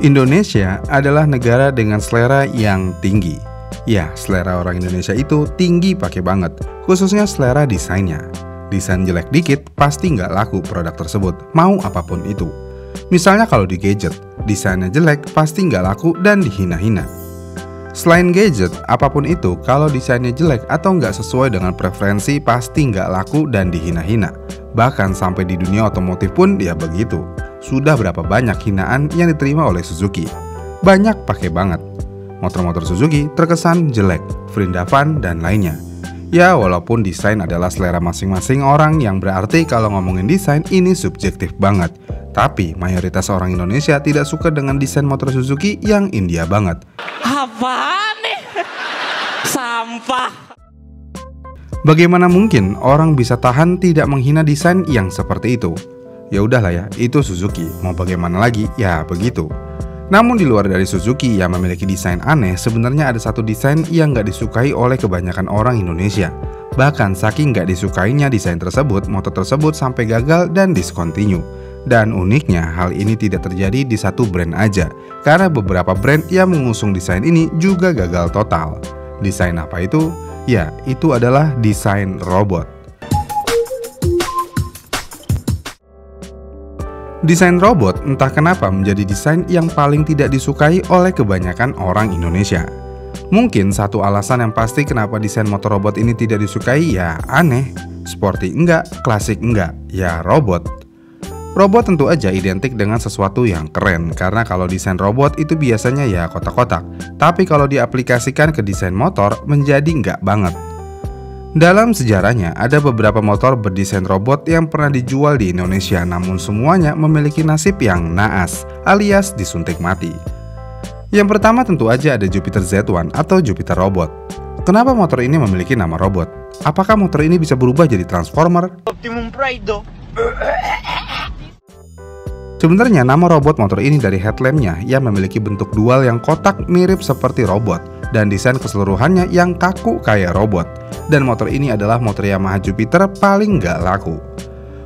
Indonesia adalah negara dengan selera yang tinggi. Ya, selera orang Indonesia itu tinggi pakai banget, khususnya selera desainnya. Desain jelek dikit pasti nggak laku produk tersebut, mau apapun itu. Misalnya kalau di gadget, desainnya jelek pasti nggak laku dan dihina-hina. Selain gadget, apapun itu, kalau desainnya jelek atau nggak sesuai dengan preferensi pasti nggak laku dan dihina-hina. Bahkan sampai di dunia otomotif pun ya begitu. Sudah berapa banyak hinaan yang diterima oleh Suzuki? Banyak pakai banget. Motor-motor Suzuki terkesan jelek, vrindavan, dan lainnya. Ya, walaupun desain adalah selera masing-masing orang, yang berarti kalau ngomongin desain ini subjektif banget. Tapi mayoritas orang Indonesia tidak suka dengan desain motor Suzuki yang India banget. Apaan nih? Sampah. Bagaimana mungkin orang bisa tahan tidak menghina desain yang seperti itu? Ya udahlah ya, itu Suzuki, mau bagaimana lagi, ya begitu. Namun di luar dari Suzuki yang memiliki desain aneh, sebenarnya ada satu desain yang nggak disukai oleh kebanyakan orang Indonesia. Bahkan saking nggak disukainya desain tersebut, motor tersebut sampai gagal dan discontinue. Dan uniknya, hal ini tidak terjadi di satu brand aja, karena beberapa brand yang mengusung desain ini juga gagal total. Desain apa itu? Ya, itu adalah desain robot. Desain robot entah kenapa menjadi desain yang paling tidak disukai oleh kebanyakan orang Indonesia. Mungkin satu alasan yang pasti kenapa desain motor robot ini tidak disukai ya aneh, sporty enggak, klasik enggak, ya robot. Robot tentu aja identik dengan sesuatu yang keren, karena kalau desain robot itu biasanya ya kotak-kotak. Tapi kalau diaplikasikan ke desain motor menjadi enggak banget. Dalam sejarahnya, ada beberapa motor berdesain robot yang pernah dijual di Indonesia, namun semuanya memiliki nasib yang naas, alias disuntik mati. Yang pertama tentu aja ada Jupiter Z1 atau Jupiter Robot. Kenapa motor ini memiliki nama robot? Apakah motor ini bisa berubah jadi Transformer? Optimum Pride dong. Sebenarnya nama robot motor ini dari headlampnya yang memiliki bentuk dual yang kotak mirip seperti robot, dan desain keseluruhannya yang kaku kayak robot. Dan motor ini adalah motor Yamaha Jupiter paling nggak laku.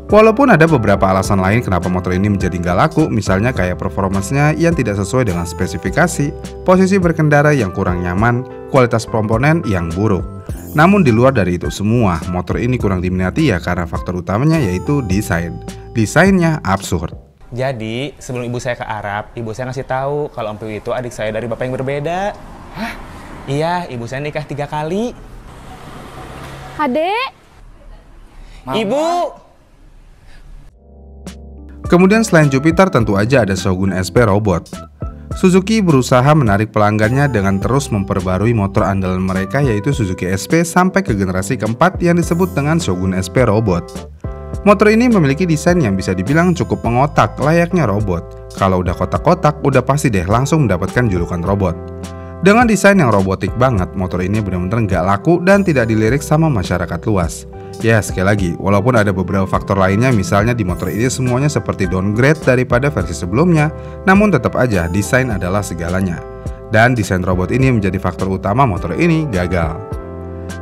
Walaupun ada beberapa alasan lain kenapa motor ini menjadi nggak laku, misalnya kayak performance-nya yang tidak sesuai dengan spesifikasi, posisi berkendara yang kurang nyaman, kualitas komponen yang buruk. Namun di luar dari itu semua, motor ini kurang diminati ya karena faktor utamanya yaitu desain. Desainnya absurd. Jadi, sebelum ibu saya ke Arab, ibu saya ngasih tahu kalau Om Piwi itu adik saya dari bapak yang berbeda. Hah? Iya, ibu saya nikah 3 kali. Adek? Ibu! Kemudian selain Jupiter tentu aja ada Shogun SP Robot. Suzuki berusaha menarik pelanggannya dengan terus memperbarui motor andalan mereka yaitu Suzuki SP sampai ke generasi keempat yang disebut dengan Shogun SP Robot. Motor ini memiliki desain yang bisa dibilang cukup mengotak layaknya robot. Kalau udah kotak-kotak, udah pasti deh langsung mendapatkan julukan robot. Dengan desain yang robotik banget, motor ini benar-benar nggak laku dan tidak dilirik sama masyarakat luas. Ya, sekali lagi, walaupun ada beberapa faktor lainnya, misalnya di motor ini semuanya seperti downgrade daripada versi sebelumnya, namun tetap aja desain adalah segalanya. Dan desain robot ini menjadi faktor utama motor ini gagal.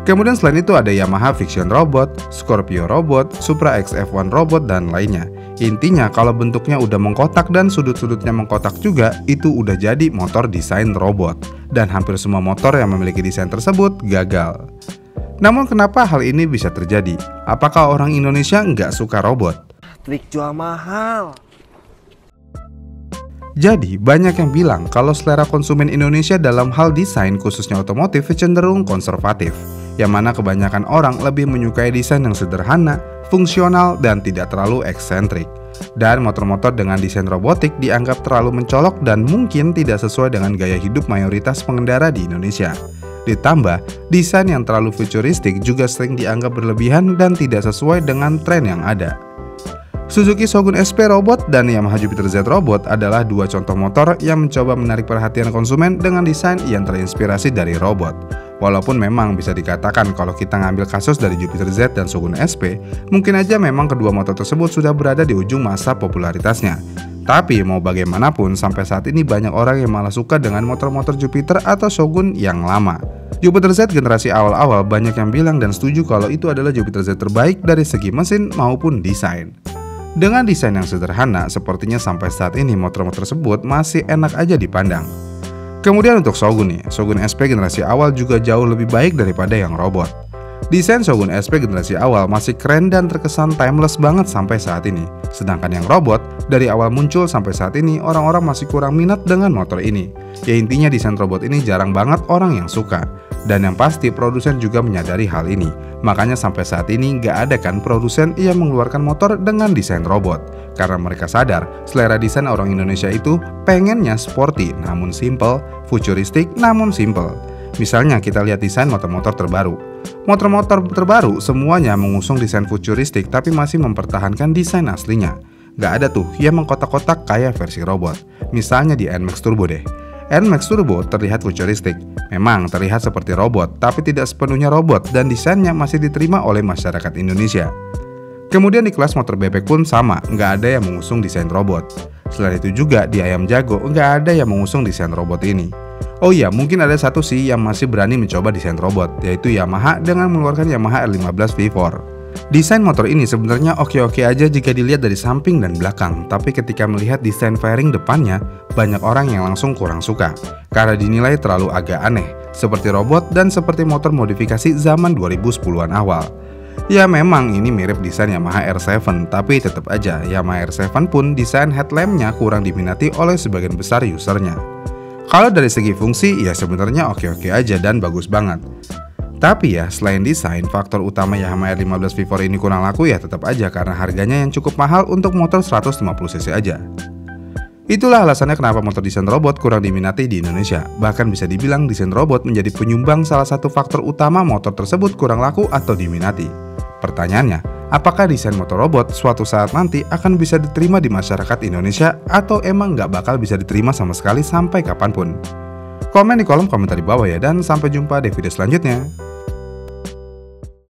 Kemudian selain itu ada Yamaha Vision Robot, Scorpio Robot, Supra XF1 Robot, dan lainnya. Intinya kalau bentuknya udah mengkotak dan sudut-sudutnya mengkotak juga, itu udah jadi motor desain robot. Dan hampir semua motor yang memiliki desain tersebut gagal. Namun kenapa hal ini bisa terjadi? Apakah orang Indonesia nggak suka robot? Trik jual mahal. Jadi, banyak yang bilang kalau selera konsumen Indonesia dalam hal desain khususnya otomotif cenderung konservatif, yang mana kebanyakan orang lebih menyukai desain yang sederhana, fungsional, dan tidak terlalu eksentrik. Dan motor-motor dengan desain robotik dianggap terlalu mencolok dan mungkin tidak sesuai dengan gaya hidup mayoritas pengendara di Indonesia. Ditambah, desain yang terlalu futuristik juga sering dianggap berlebihan dan tidak sesuai dengan tren yang ada. Suzuki Shogun SP Robot dan Yamaha Jupiter Z Robot adalah dua contoh motor yang mencoba menarik perhatian konsumen dengan desain yang terinspirasi dari robot. Walaupun memang bisa dikatakan kalau kita ngambil kasus dari Jupiter Z dan Shogun SP, mungkin aja memang kedua motor tersebut sudah berada di ujung masa popularitasnya. Tapi mau bagaimanapun, sampai saat ini banyak orang yang malah suka dengan motor-motor Jupiter atau Shogun yang lama. Jupiter Z generasi awal-awal banyak yang bilang dan setuju kalau itu adalah Jupiter Z terbaik dari segi mesin maupun desain. Dengan desain yang sederhana, sepertinya sampai saat ini motor-motor tersebut masih enak aja dipandang. Kemudian untuk Shogun nih, Shogun SP generasi awal juga jauh lebih baik daripada yang robot. Desain Shogun SP generasi awal masih keren dan terkesan timeless banget sampai saat ini. Sedangkan yang robot, dari awal muncul sampai saat ini orang-orang masih kurang minat dengan motor ini. Ya intinya desain robot ini jarang banget orang yang suka. Dan yang pasti produsen juga menyadari hal ini. Makanya sampai saat ini nggak ada kan produsen yang mengeluarkan motor dengan desain robot. Karena mereka sadar selera desain orang Indonesia itu pengennya sporty namun simple, futuristik namun simple. Misalnya kita lihat desain motor-motor terbaru. Motor-motor terbaru semuanya mengusung desain futuristik tapi masih mempertahankan desain aslinya. Nggak ada tuh yang mengkotak-kotak kayak versi robot. Misalnya di NMAX Turbo deh. NMAX Turbo terlihat futuristik, memang terlihat seperti robot, tapi tidak sepenuhnya robot dan desainnya masih diterima oleh masyarakat Indonesia. Kemudian di kelas motor bebek pun sama, nggak ada yang mengusung desain robot. Selain itu juga di Ayam Jago nggak ada yang mengusung desain robot ini. Oh iya, mungkin ada satu sih yang masih berani mencoba desain robot, yaitu Yamaha dengan mengeluarkan Yamaha R15 V4. Desain motor ini sebenarnya oke-oke aja jika dilihat dari samping dan belakang, tapi ketika melihat desain fairing depannya, banyak orang yang langsung kurang suka karena dinilai terlalu agak aneh, seperti robot dan seperti motor modifikasi zaman 2010-an awal. Ya memang ini mirip desain Yamaha R7, tapi tetap aja Yamaha R7 pun desain headlampnya kurang diminati oleh sebagian besar usernya. Kalau dari segi fungsi ya sebenarnya oke-oke aja dan bagus banget. Tapi ya selain desain, faktor utama Yamaha R15 V4 ini kurang laku ya tetap aja karena harganya yang cukup mahal untuk motor 150cc aja. Itulah alasannya kenapa motor desain robot kurang diminati di Indonesia. Bahkan bisa dibilang desain robot menjadi penyumbang salah satu faktor utama motor tersebut kurang laku atau diminati. Pertanyaannya, apakah desain motor robot suatu saat nanti akan bisa diterima di masyarakat Indonesia atau emang nggak bakal bisa diterima sama sekali sampai kapanpun? Komen di kolom komentar di bawah ya, dan sampai jumpa di video selanjutnya.